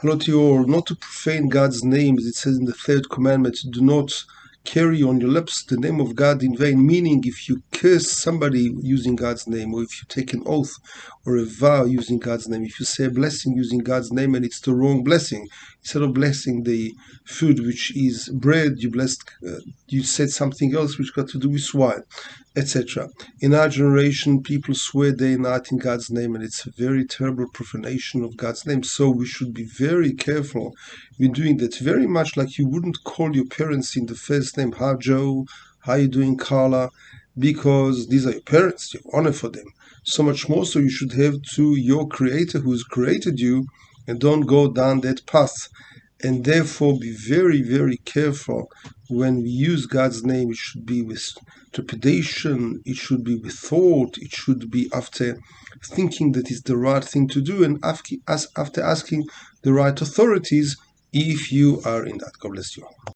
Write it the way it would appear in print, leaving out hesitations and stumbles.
Hello to you all. Not to profane God's name, as it says in the third commandment. Do not carry on your lips the name of God in vain, meaning if you curse somebody using God's name, or if you take an oath or a vow using God's name, if you say a blessing using God's name and it's the wrong blessing, instead of blessing the food which is bread, you said something else which got to do with swine, etc. In our generation, people swear day and night in God's name, and it's a very terrible profanation of God's name. So we should be very careful in doing that. Very much like you wouldn't call your parents in the first name, "Hi Joe, how you doing, Carla?" Because these are your parents, you have honor for them. So much more so you should have to your Creator who's created you, and don't go down that path. And therefore be very, very careful when we use God's name. It should be with trepidation, it should be with thought, it should be after thinking that it's the right thing to do, and after asking the right authorities if you are in that. God bless you.